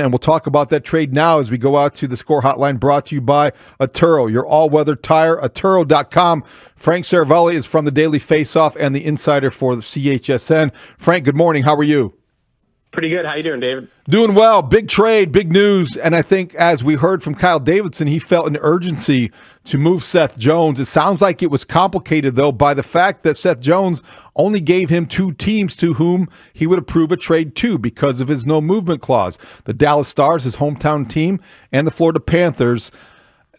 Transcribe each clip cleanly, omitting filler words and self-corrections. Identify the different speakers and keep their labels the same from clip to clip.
Speaker 1: And we'll talk about that trade now as we go out to the Score Hotline, brought to you by Atturo, your all-weather tire, Atturo.com. Frank Seravalli is from the Daily Faceoff and the insider for the CHSN. Frank, good morning. How are you?
Speaker 2: Pretty good. How you doing, David?
Speaker 1: Doing well. Big trade, big news. And I think as we heard from Kyle Davidson, he felt an urgency to move Seth Jones. It sounds like it was complicated, though, by the fact that Seth Jones only gave him two teams to whom he would approve a trade to because of his no movement clause. The Dallas Stars, his hometown team, and the Florida Panthers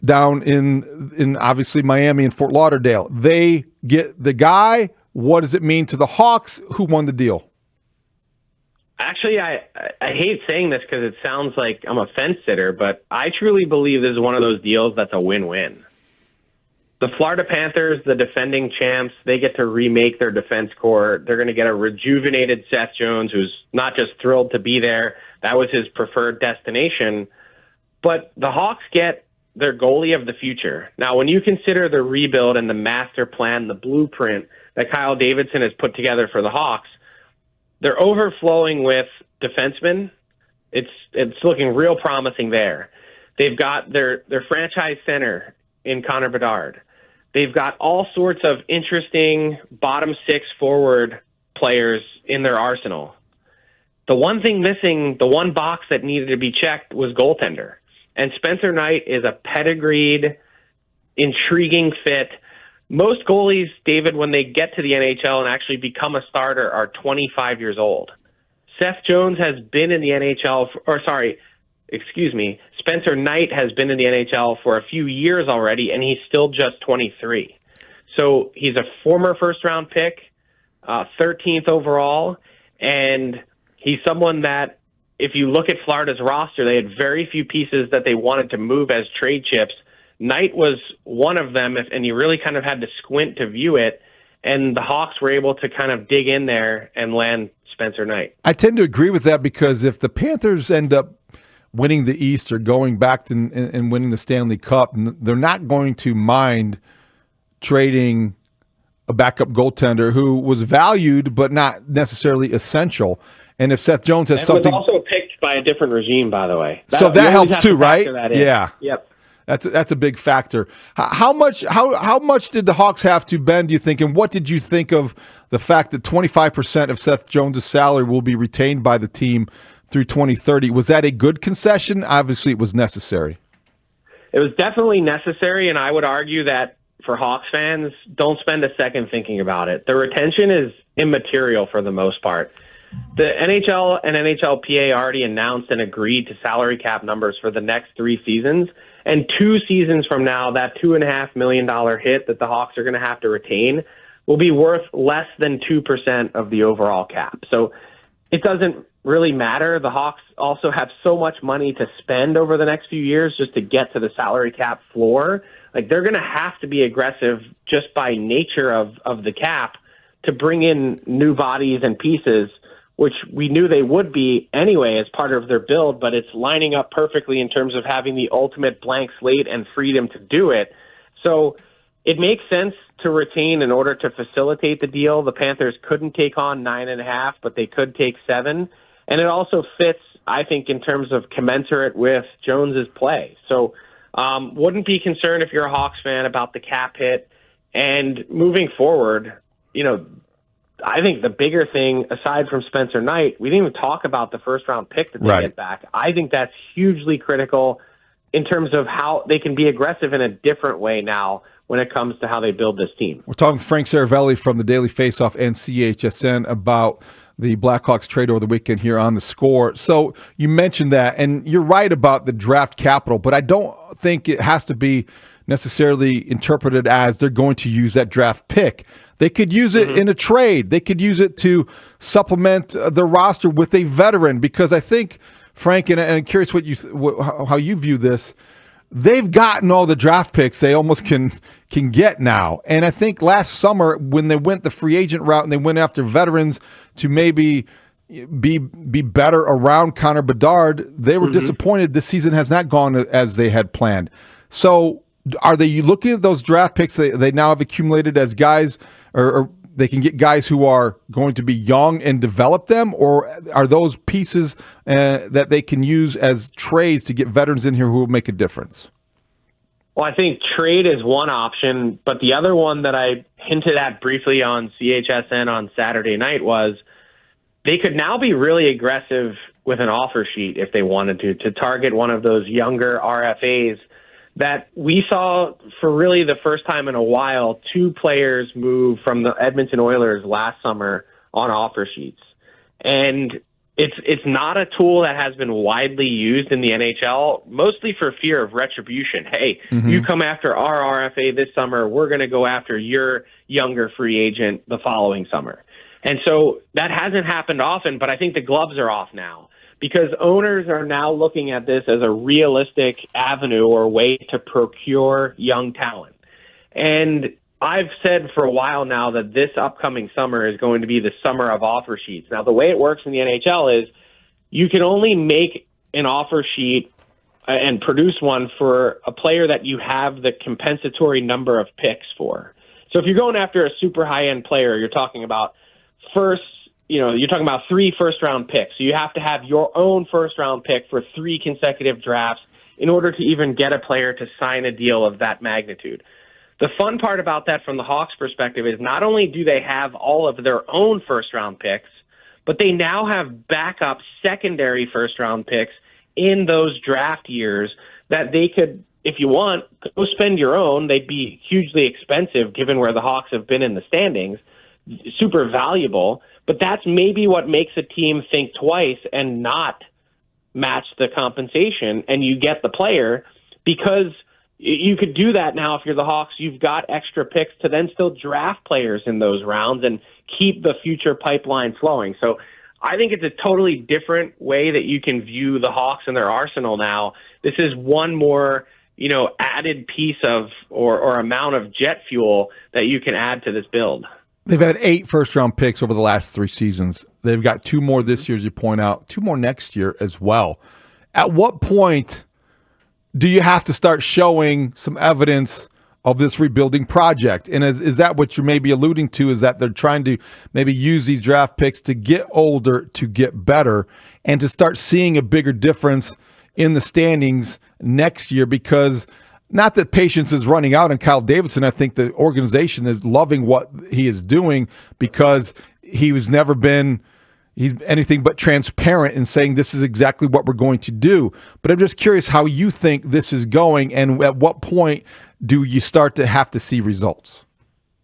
Speaker 1: down in obviously Miami and Fort Lauderdale. They get the guy. What does it mean to the Hawks? Who won the deal?
Speaker 2: Actually, I hate saying this because it sounds like I'm a fence sitter, but I truly believe this is one of those deals that's a win-win. The Florida Panthers, the defending champs, they get to remake their defense core. They're going to get a rejuvenated Seth Jones, who's not just thrilled to be there. That was his preferred destination. But the Hawks get their goalie of the future. Now, when you consider the rebuild and the master plan, the blueprint that Kyle Davidson has put together for the Hawks, they're overflowing with defensemen. It's looking real promising there. They've got their franchise center in Connor Bedard. They've got all sorts of interesting bottom six forward players in their arsenal. The one thing missing, the one box that needed to be checked was goaltender. And Spencer Knight is a pedigreed, intriguing fit. Most goalies, David, when they get to the NHL and actually become a starter, are 25 years old. Seth Jones has been in the NHL, Spencer Knight has been in the NHL for a few years already, and he's still just 23. So he's a former first-round pick, 13th overall, and he's someone that, if you look at Florida's roster, they had very few pieces that they wanted to move as trade chips. Knight was one of them, and you really kind of had to squint to view it, and the Hawks were able to kind of dig in there and land Spencer Knight.
Speaker 1: I tend to agree with that because if the Panthers end up winning the East or going back and winning the Stanley Cup, they're not going to mind trading a backup goaltender who was valued but not necessarily essential. And if Seth Jones has something...
Speaker 2: was also picked by a different regime, by the way.
Speaker 1: That helps too, right? Yeah.
Speaker 2: Yep.
Speaker 1: That's a big factor. How much did the Hawks have to bend, do you think, and what did you think of the fact that 25% of Seth Jones' salary will be retained by the team through 2030? Was that a good concession? Obviously, it was necessary.
Speaker 2: It was definitely necessary, and I would argue that for Hawks fans, don't spend a second thinking about it. The retention is immaterial for the most part. The NHL and NHLPA already announced and agreed to salary cap numbers for the next 3 seasons. And 2 seasons from now, that $2.5 million hit that the Hawks are going to have to retain will be worth less than 2% of the overall cap. So it doesn't really matter. The Hawks also have so much money to spend over the next few years just to get to the salary cap floor. Like, they're going to have to be aggressive just by nature of the cap to bring in new bodies and pieces, which we knew they would be anyway as part of their build, but it's lining up perfectly in terms of having the ultimate blank slate and freedom to do it. So it makes sense to retain in order to facilitate the deal. The Panthers couldn't take on 9.5, but they could take 7. And it also fits, I think, in terms of commensurate with Jones's play. So wouldn't be concerned if you're a Hawks fan about the cap hit. And moving forward, I think the bigger thing, aside from Spencer Knight, we didn't even talk about the first-round pick that they get back. I think that's hugely critical in terms of how they can be aggressive in a different way now when it comes to how they build this team.
Speaker 1: We're talking with Frank Seravalli from the Daily Faceoff and CHSN about the Blackhawks trade over the weekend here on The Score. So you mentioned that, and you're right about the draft capital, but I don't think it has to be necessarily interpreted as they're going to use that draft pick. They could use it in a trade. They could use it to supplement the roster with a veteran, because I think, Frank, and I'm curious how you view this, they've gotten all the draft picks they almost can get now. And I think last summer when they went the free agent route and they went after veterans to maybe be better around Connor Bedard, they were disappointed. This season has not gone as they had planned. So are they looking at those draft picks they now have accumulated as guys or they can get guys who are going to be young and develop them, or are those pieces that they can use as trades to get veterans in here who will make a difference?
Speaker 2: Well, I think trade is one option, but the other one that I hinted at briefly on CHSN on Saturday night was they could now be really aggressive with an offer sheet if they wanted to target one of those younger RFAs that we saw for really the first time in a while. Two players move from the Edmonton Oilers last summer on offer sheets. And it's not a tool that has been widely used in the NHL, mostly for fear of retribution. Hey, you come after our RFA this summer, we're going to go after your younger free agent the following summer. And so that hasn't happened often, but I think the gloves are off now because owners are now looking at this as a realistic avenue or way to procure young talent. And I've said for a while now that this upcoming summer is going to be the summer of offer sheets. Now, the way it works in the NHL is you can only make an offer sheet and produce one for a player that you have the compensatory number of picks for. So if you're going after a super high-end player, you're talking about you're talking about 3 first-round picks. So you have to have your own first-round pick for 3 consecutive drafts in order to even get a player to sign a deal of that magnitude. The fun part about that from the Hawks' perspective is not only do they have all of their own first-round picks, but they now have backup secondary first-round picks in those draft years that they could, if you want, go spend your own. They'd be hugely expensive given where the Hawks have been in the standings, super valuable, but that's maybe what makes a team think twice and not match the compensation, and you get the player because you could do that now. If you're the Hawks, you've got extra picks to then still draft players in those rounds and keep the future pipeline flowing. So I think it's a totally different way that you can view the Hawks and their arsenal now. This is one more, added piece of or amount of jet fuel that you can add to this build.
Speaker 1: They've had 8 first-round picks over the last 3 seasons. They've got 2 more this year, as you point out, 2 more next year as well. At what point do you have to start showing some evidence of this rebuilding project? And is that what you're maybe alluding to, is that they're trying to maybe use these draft picks to get older, to get better, and to start seeing a bigger difference in the standings next year? Because not that patience is running out on Kyle Davidson. I think the organization is loving what he is doing because he's anything but transparent in saying this is exactly what we're going to do. But I'm just curious how you think this is going, and at what point do you start to have to see results?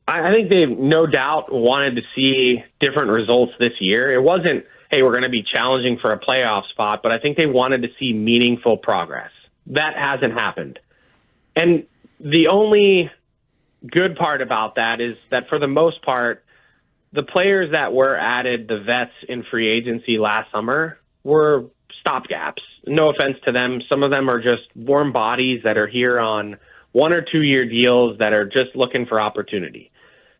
Speaker 2: I think they've no doubt wanted to see different results this year. It wasn't, hey, we're going to be challenging for a playoff spot, but I think they wanted to see meaningful progress. That hasn't happened. And the only good part about that is that for the most part, the players that were added, the vets in free agency last summer, were stopgaps. No offense to them. Some of them are just warm bodies that are here on 1 or 2 year deals that are just looking for opportunity.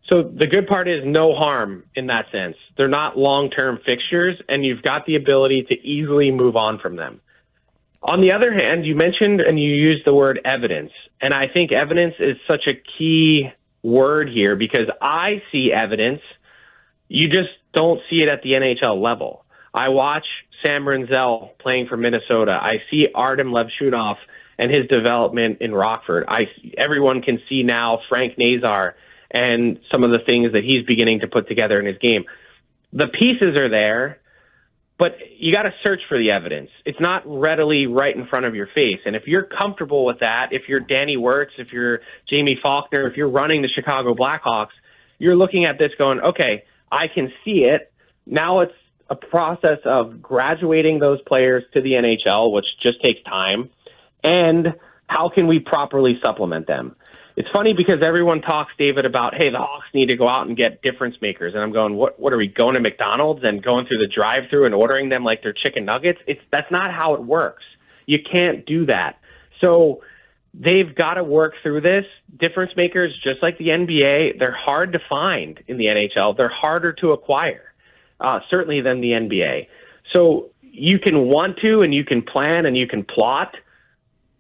Speaker 2: So the good part is no harm in that sense. They're not long-term fixtures, and you've got the ability to easily move on from them. On the other hand, you mentioned and you used the word evidence, and I think evidence is such a key word here because I see evidence. You just don't see it at the NHL level. I watch Sam Rinzel playing for Minnesota. I see Artem Levshunov and his development in Rockford. Everyone can see now Frank Nazar and some of the things that he's beginning to put together in his game. The pieces are there, but you got to search for the evidence. It's not readily right in front of your face. And if you're comfortable with that, if you're Danny Wirtz, if you're Jamie Faulkner, if you're running the Chicago Blackhawks, you're looking at this going, okay, I can see it. Now it's a process of graduating those players to the NHL, which just takes time. And how can we properly supplement them? It's funny because everyone talks, David, about, hey, the Hawks need to go out and get difference makers. And I'm going, what are we, going to McDonald's and going through the drive-thru and ordering them like they're chicken nuggets? That's not how it works. You can't do that. So they've got to work through this. Difference makers, just like the NBA, they're hard to find in the NHL. They're harder to acquire, certainly than the NBA. So you can want to and you can plan and you can plot,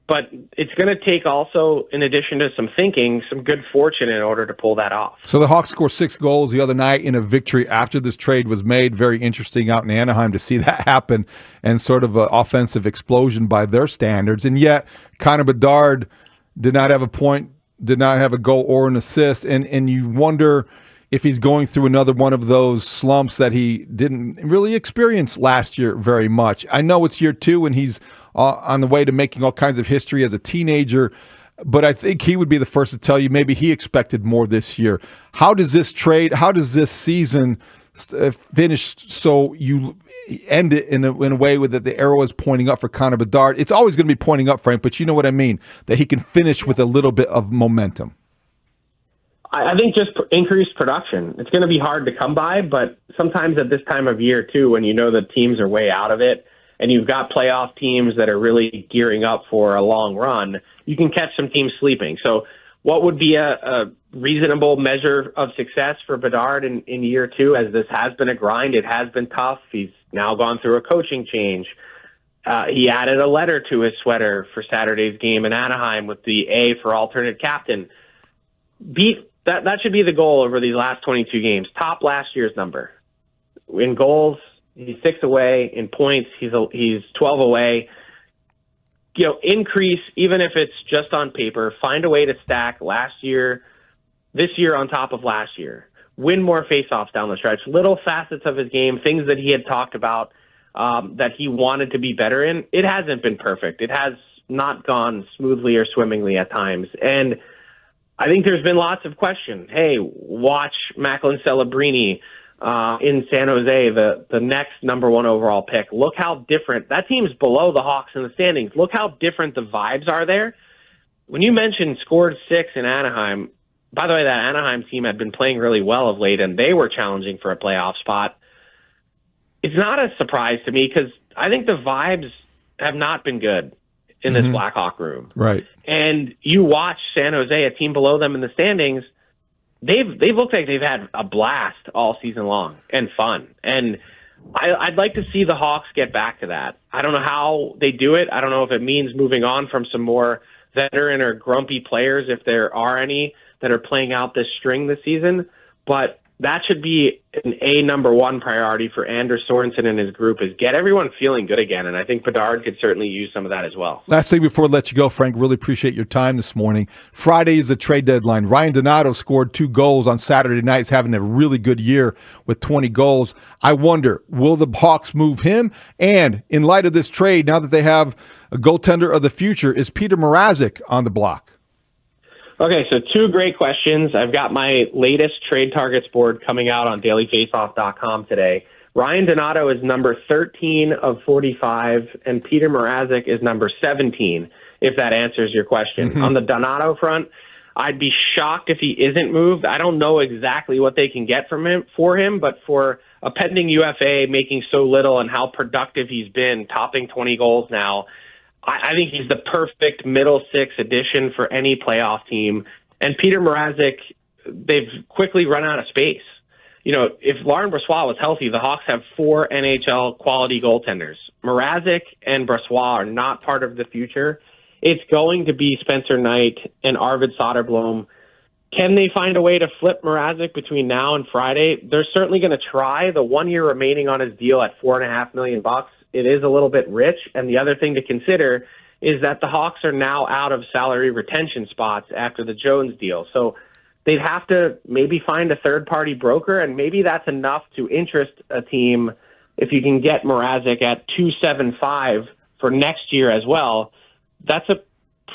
Speaker 2: But it's going to take also, in addition to some thinking, some good fortune in order to pull that off.
Speaker 1: So the Hawks scored 6 goals the other night in a victory after this trade was made. Very interesting out in Anaheim to see that happen, and sort of an offensive explosion by their standards. And yet, Connor Bedard did not have a point, did not have a goal or an assist. And you wonder if he's going through another one of those slumps that he didn't really experience last year very much. I know it's year 2 and he's on the way to making all kinds of history as a teenager, but I think he would be the first to tell you maybe he expected more this year. How does this season finish so you end it in a way that the arrow is pointing up for Connor Bedard? It's always going to be pointing up, Frank, but you know what I mean, that he can finish with a little bit of momentum.
Speaker 2: I think just increased production. It's going to be hard to come by, but sometimes at this time of year, too, when you know the teams are way out of it, and you've got playoff teams that are really gearing up for a long run, you can catch some teams sleeping. So what would be a reasonable measure of success for Bedard in year 2, as this has been a grind? It has been tough. He's now gone through a coaching change. He added a letter to his sweater for Saturday's game in Anaheim with the A for alternate captain. That should be the goal over these last 22 games. Top last year's number. In goals, he's 6 away. In points, he's 12 away. Increase, even if it's just on paper. Find a way to stack this year on top of last year. Win more faceoffs down the stretch. Little facets of his game, things that he had talked about that he wanted to be better in. It hasn't been perfect. It has not gone smoothly or swimmingly at times. And I think there's been lots of questions. Hey, watch Macklin Celebrini in San Jose, the next number 1 overall pick. Look how different that team's below the Hawks in the standings. Look how different the vibes are there. When you mentioned scored 6 in Anaheim, by the way, that Anaheim team had been playing really well of late, and they were challenging for a playoff spot. It's not a surprise to me because I think the vibes have not been good in this Blackhawk room.
Speaker 1: Right.
Speaker 2: And you watch San Jose, a team below them in the standings, they've looked like they've had a blast all season long and fun. And I'd like to see the Hawks get back to that. I don't know how they do it. I don't know if it means moving on from some more veteran or grumpy players, if there are any that are playing out this string this season. But that should be an number 1 priority for Anders Sorensen and his group, is get everyone feeling good again. And I think Bedard could certainly use some of that as well.
Speaker 1: Last thing before I let you go, Frank, really appreciate your time this morning. Friday is the trade deadline. Ryan Donato scored 2 goals on Saturday night. He's having a really good year with 20 goals. I wonder, will the Hawks move him? And in light of this trade, now that they have a goaltender of the future, is Peter Mrazek on the block?
Speaker 2: Okay, so 2 great questions. I've got my latest trade targets board coming out on dailyfaceoff.com today. Ryan Donato is number 13 of 45, and Peter Mrazek is number 17, if that answers your question. On the Donato front, I'd be shocked if he isn't moved. I don't know exactly what they can get for him, but for a pending UFA making so little and how productive he's been, topping 20 goals now, I think he's the perfect middle 6 addition for any playoff team. And Peter Mrazek, they've quickly run out of space. If Laurent Brossoit was healthy, the Hawks have 4 NHL quality goaltenders. Mrazek and Brossoit are not part of the future. It's going to be Spencer Knight and Arvid Soderblom. Can they find a way to flip Mrazek between now and Friday? They're certainly going to try. The 1 year remaining on his deal at $4.5 million. It is a little bit rich. And the other thing to consider is that the Hawks are now out of salary retention spots after the Jones deal. So they'd have to maybe find a third-party broker, and maybe that's enough to interest a team if you can get Mrazek at $275 for next year as well. That's a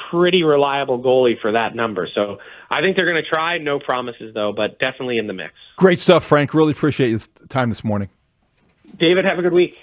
Speaker 2: pretty reliable goalie for that number. So I think they're going to try. No promises, though, but definitely in the mix.
Speaker 1: Great stuff, Frank. Really appreciate your time this morning.
Speaker 2: David, have a good week.